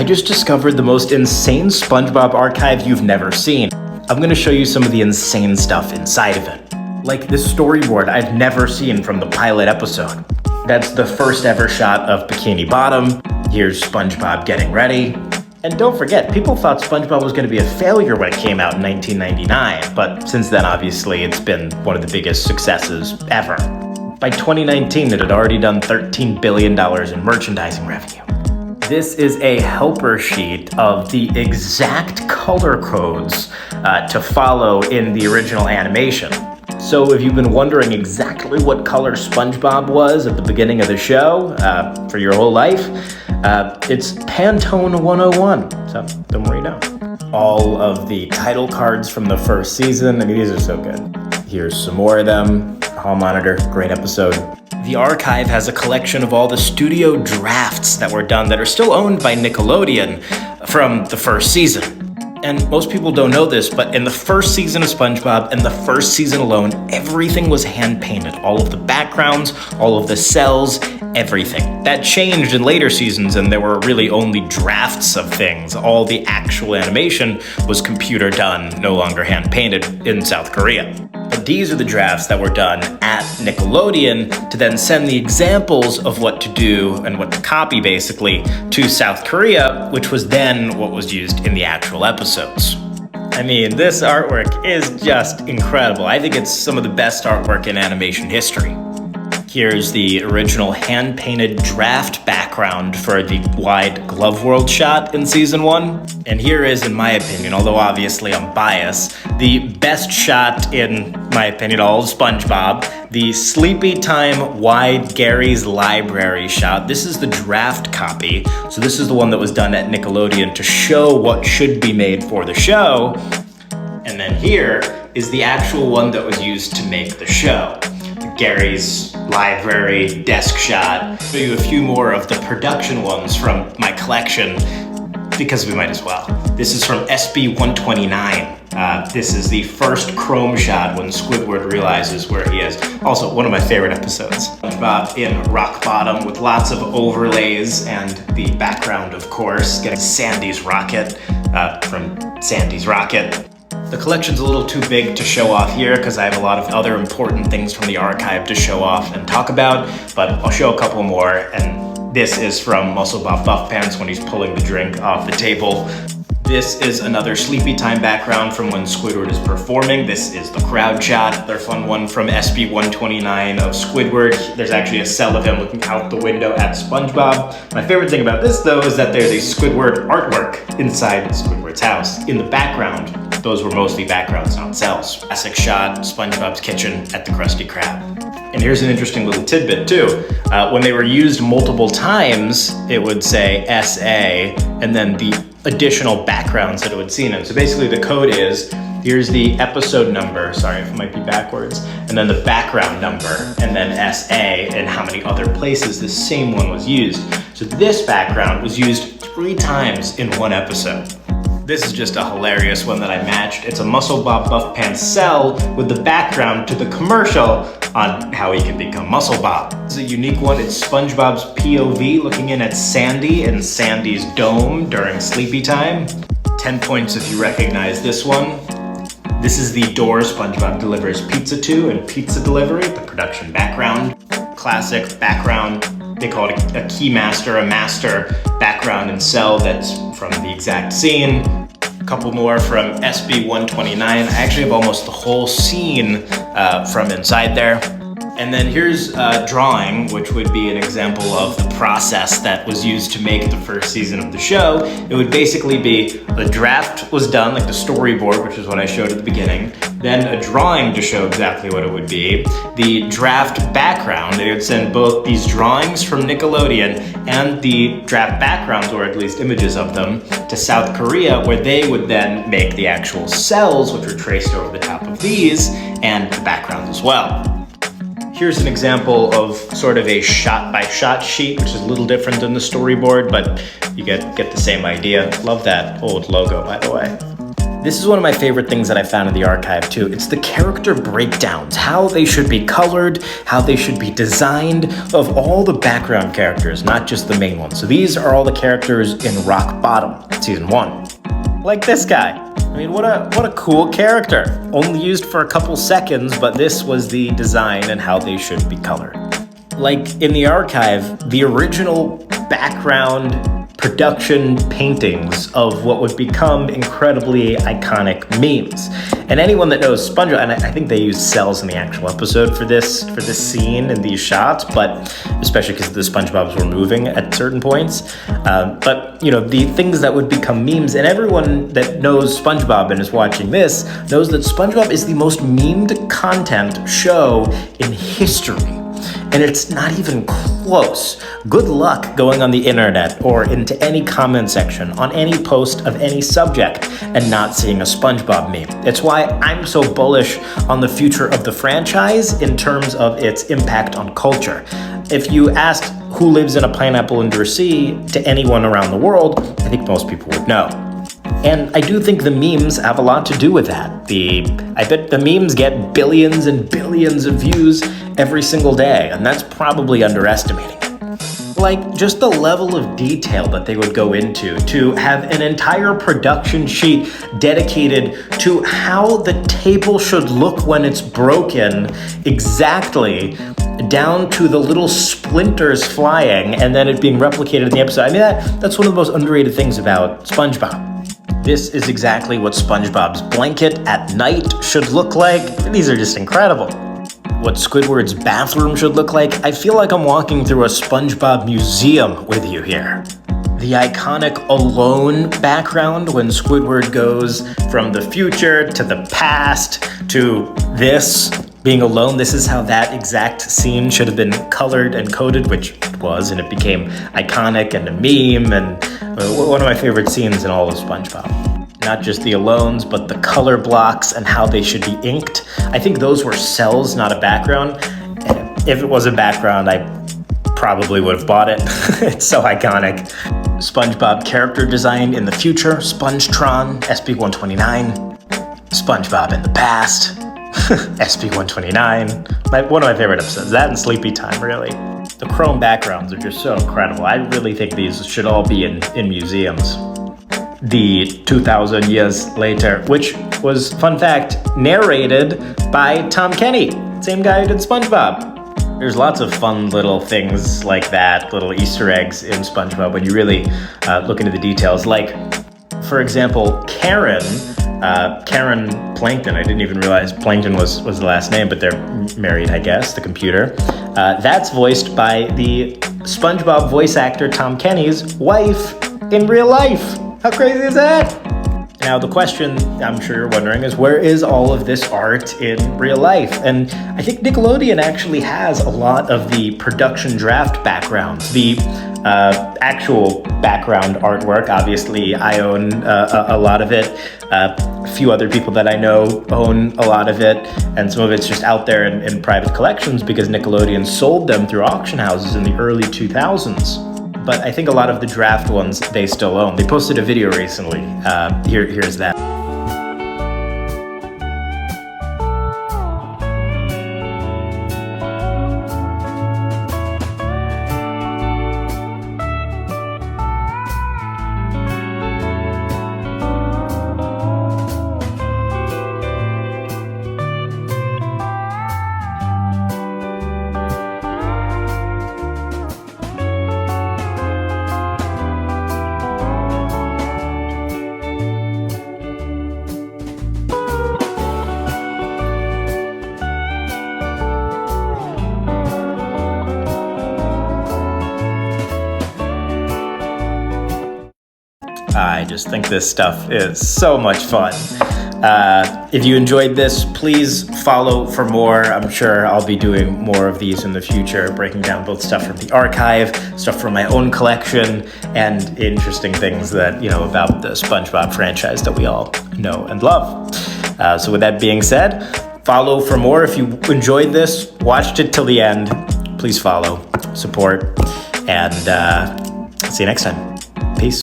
I just discovered the most insane SpongeBob archive you've never seen. I'm gonna show you some of the insane stuff inside of it. Like this storyboard I've never seen from the pilot episode. That's the first ever shot of Bikini Bottom. Here's SpongeBob getting ready. And don't forget, people thought SpongeBob was gonna be a failure when it came out in 1999, but since then, obviously, it's been one of the biggest successes ever. By 2019, it had already done $13 billion in merchandising revenue. This is a helper sheet of the exact color codes to follow in the original animation. So if you've been wondering exactly what color SpongeBob was at the beginning of the show for your whole life, it's Pantone 101, so don't worry now. All of the title cards from the first season, I mean, these are so good. Here's some more of them. Hall Monitor, great episode. The archive has a collection of all the studio drafts that were done that are still owned by Nickelodeon from the first season. And most people don't know this, but in the first season of SpongeBob and the first season alone, everything was hand-painted. All of the backgrounds, all of the cells, everything. That changed in later seasons, and there were really only drafts of things. All the actual animation was computer done, no longer hand-painted in South Korea. But these are the drafts that were done at Nickelodeon to then send the examples of what to do and what to copy, basically, to South Korea, which was then what was used in the actual episodes. I mean, this artwork is just incredible. I think it's some of the best artwork in animation history. Here's the original hand-painted draft background for the wide Glove World shot in season 1. And here is, in my opinion, although obviously I'm biased, the best shot, in my opinion, all of SpongeBob, the Sleepy Time wide Gary's Library shot. This is the draft copy. So this is the one that was done at Nickelodeon to show what should be made for the show. And then here is the actual one that was used to make the show. Gary's Library desk shot. I'll show you a few more of the production ones from my collection because we might as well. This is from SB 129. This is the first chrome shot when Squidward realizes where he is. Also, one of my favorite episodes. SpongeBob in rock bottom with lots of overlays and the background, of course, getting Sandy's rocket from Sandy's Rocket. The collection's a little too big to show off here because I have a lot of other important things from the archive to show off and talk about, but I'll show a couple more. And this is from Muscle Bob Buff Pants when he's pulling the drink off the table. This is another Sleepy Time background from when Squidward is performing. This is the crowd shot. Another fun one from SB 129 of Squidward. There's actually a cell of him looking out the window at SpongeBob. My favorite thing about this, though, is that there's a Squidward artwork inside Squidward's house. In the background, those were mostly backgrounds, not cells. Classic shot, SpongeBob's kitchen at the Krusty Krab. And here's an interesting little tidbit too. When they were used multiple times, it would say SA, and then the additional backgrounds that it would see in them. So basically the code is, here's the episode number, sorry if it might be backwards, and then the background number, and then SA, and how many other places the same one was used. So this background was used 3 times in one episode. This is just a hilarious one that I matched. It's a Muscle Bob Buff Pants cell with the background to the commercial on how he can become Muscle Bob. It's a unique one. It's SpongeBob's POV looking in at Sandy in Sandy's dome during Sleepy Time. 10 points if you recognize this one. This is the door SpongeBob delivers pizza to in Pizza Delivery, the production background. Classic background. They call it a keymaster, a master background and cell that's from the exact scene. A couple more from SB 129. I actually have almost the whole scene from inside there. And then here's a drawing, which would be an example of the process that was used to make the first season of the show. It would basically be the draft was done, like the storyboard, which is what I showed at the beginning, then a drawing to show exactly what it would be, the draft background. They would send both these drawings from Nickelodeon and the draft backgrounds, or at least images of them, to South Korea, where they would then make the actual cells, which were traced over the top of these, and the backgrounds as well. Here's an example of sort of a shot-by-shot sheet, which is a little different than the storyboard, but you get the same idea. Love that old logo, by the way. This is one of my favorite things that I found in the archive too. It's the character breakdowns, how they should be colored, how they should be designed, of all the background characters, not just the main ones. So these are all the characters in Rock Bottom, season 1. Like this guy. I mean, what a cool character. Only used for a couple seconds, but this was the design and how they should be colored. Like in the archive, the original background production paintings of what would become incredibly iconic memes. And anyone that knows SpongeBob, and I think they used cells in the actual episode for this scene and these shots, but especially because the SpongeBobs were moving at certain points. But you know, the things that would become memes, and everyone that knows SpongeBob and is watching this knows that SpongeBob is the most memed content show in history. And it's not even close. Good luck going on the internet or into any comment section on any post of any subject and not seeing a SpongeBob meme. It's why I'm so bullish on the future of the franchise in terms of its impact on culture. If you asked who lives in a pineapple under a sea to anyone around the world, I think most people would know. And I do think the memes have a lot to do with that. I bet the memes get billions and billions of views every single day, and that's probably underestimating it. Like, just the level of detail that they would go into to have an entire production sheet dedicated to how the table should look when it's broken, exactly, down to the little splinters flying and then it being replicated in the episode. I mean, that's one of the most underrated things about SpongeBob. This is exactly what SpongeBob's blanket at night should look like. These are just incredible. What Squidward's bathroom should look like. I feel like I'm walking through a SpongeBob museum with you here. The iconic alone background when Squidward goes from the future to the past to this, being alone. This is how that exact scene should have been colored and coded, which it was, and it became iconic and a meme, and one of my favorite scenes in all of SpongeBob. Not just the alones, but the color blocks and how they should be inked. I think those were cells, not a background. If it was a background, I probably would have bought it. It's so iconic. SpongeBob character design in the future, SpongeTron, SB-129. SpongeBob in the past, SB-129. One of my favorite episodes, that and Sleepy Time, really. The chrome backgrounds are just so incredible. I really think these should all be in museums. The 2,000 years later, which was, fun fact, narrated by Tom Kenny, same guy who did SpongeBob. There's lots of fun little things like that, little Easter eggs in SpongeBob when you really look into the details. Like, for example, Karen Plankton, I didn't even realize Plankton was the last name, but they're married, I guess, the computer. That's voiced by the SpongeBob voice actor Tom Kenny's wife in real life. How crazy is that? Now, the question I'm sure you're wondering is, where is all of this art in real life? And I think Nickelodeon actually has a lot of the production draft backgrounds, the actual background artwork. Obviously, I own a lot of it. A few other people that I know own a lot of it, and some of it's just out there in private collections because Nickelodeon sold them through auction houses in the early 2000s. But I think a lot of the draft ones they still own. They posted a video recently. Here's that. I just think this stuff is so much fun. If you enjoyed this, please follow for more. I'm sure I'll be doing more of these in the future, breaking down both stuff from the archive, stuff from my own collection, and interesting things that, about the SpongeBob franchise that we all know and love. So with that being said, follow for more. If you enjoyed this, watched it till the end, please follow, support, and see you next time.